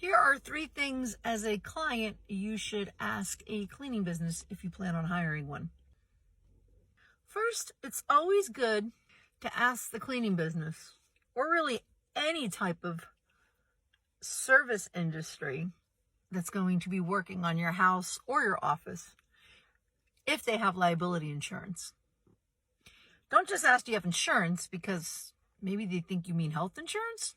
Here are 3 things as a client you should ask a cleaning business if you plan on hiring one. First, it's always good to ask the cleaning business, or really any type of service industry that's going to be working on your house or your office, if they have liability insurance. Don't just ask, do you have insurance, because maybe they think you mean health insurance.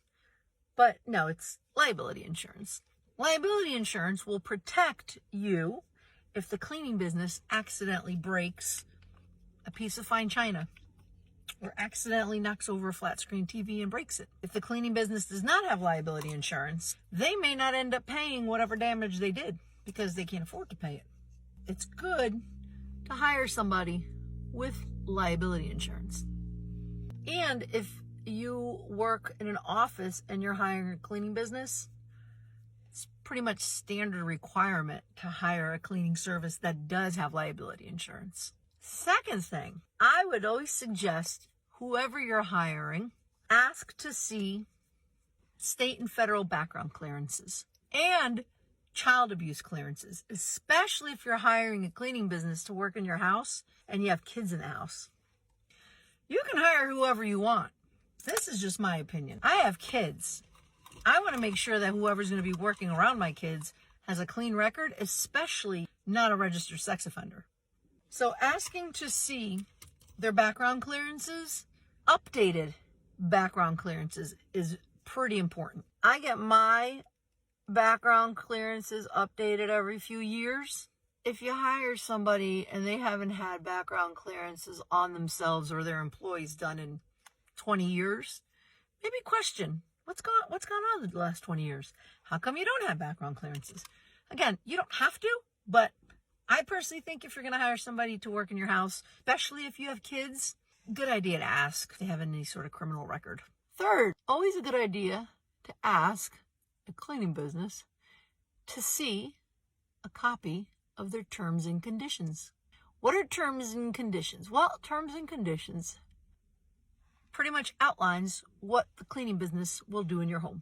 But no, it's liability insurance. Liability insurance will protect you if the cleaning business accidentally breaks a piece of fine china or accidentally knocks over a flat screen TV and breaks it. If the cleaning business does not have liability insurance, they may not end up paying whatever damage they did because they can't afford to pay it. It's good to hire somebody with liability insurance. And if you work in an office and you're hiring a cleaning business, it's pretty much standard requirement to hire a cleaning service that does have liability insurance. Second thing, I would always suggest whoever you're hiring, ask to see state and federal background clearances and child abuse clearances, especially if you're hiring a cleaning business to work in your house and you have kids in the house. You can hire whoever you want. This is just my opinion. I have kids. I want to make sure that whoever's going to be working around my kids has a clean record, especially not a registered sex offender. So asking to see their background clearances, updated background clearances, is pretty important. I get my background clearances updated every few years. If you hire somebody and they haven't had background clearances on themselves or their employees done in 20 years, maybe question what's gone on the last 20 years. How come you don't have background clearances? Again, you don't have to, but I personally think if you're going to hire somebody to work in your house, especially if you have kids, good idea to ask if they have any sort of criminal record. Third, always a good idea to ask a cleaning business to see a copy of their terms and conditions. What are terms and conditions? Well, terms and conditions pretty much outlines what the cleaning business will do in your home.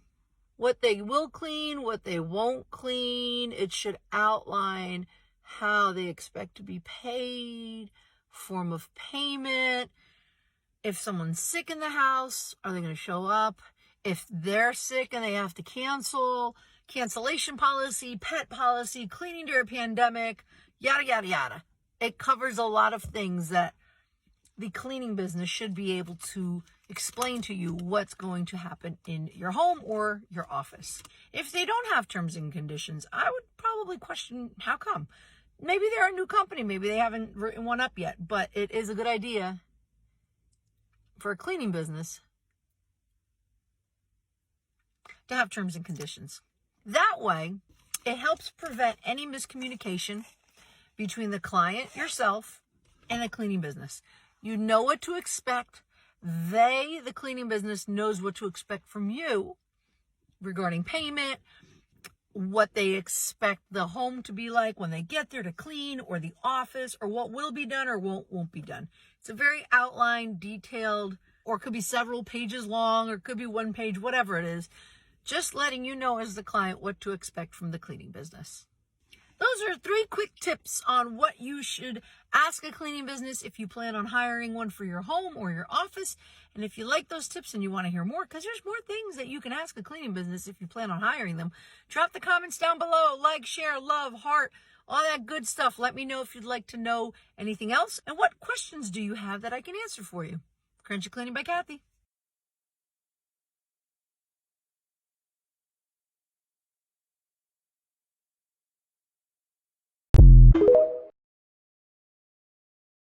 What they will clean, what they won't clean. It should outline how they expect to be paid, form of payment. If someone's sick in the house, are they going to show up? If they're sick and they have to cancel, cancellation policy, pet policy, cleaning during a pandemic, yada, yada, yada. It covers a lot of things that the cleaning business should be able to explain to you what's going to happen in your home or your office. If they don't have terms and conditions, I would probably question how come. Maybe they're a new company. Maybe they haven't written one up yet, but it is a good idea for a cleaning business to have terms and conditions. That way, it helps prevent any miscommunication between the client, yourself, and the cleaning business. You know what to expect. The cleaning business, knows what to expect from you regarding payment, what they expect the home to be like when they get there to clean, or the office, or what will be done or won't be done. It's a very outlined, detailed, or it could be several pages long, or it could be one page, whatever it is. Just letting you know as the client what to expect from the cleaning business. Those are 3 quick tips on what you should ask a cleaning business if you plan on hiring one for your home or your office. And if you like those tips and you want to hear more, because there's more things that you can ask a cleaning business if you plan on hiring them, drop the comments down below. Like, share, love, heart, all that good stuff. Let me know if you'd like to know anything else. And what questions do you have that I can answer for you? Crunchy Cleaning by Kathy.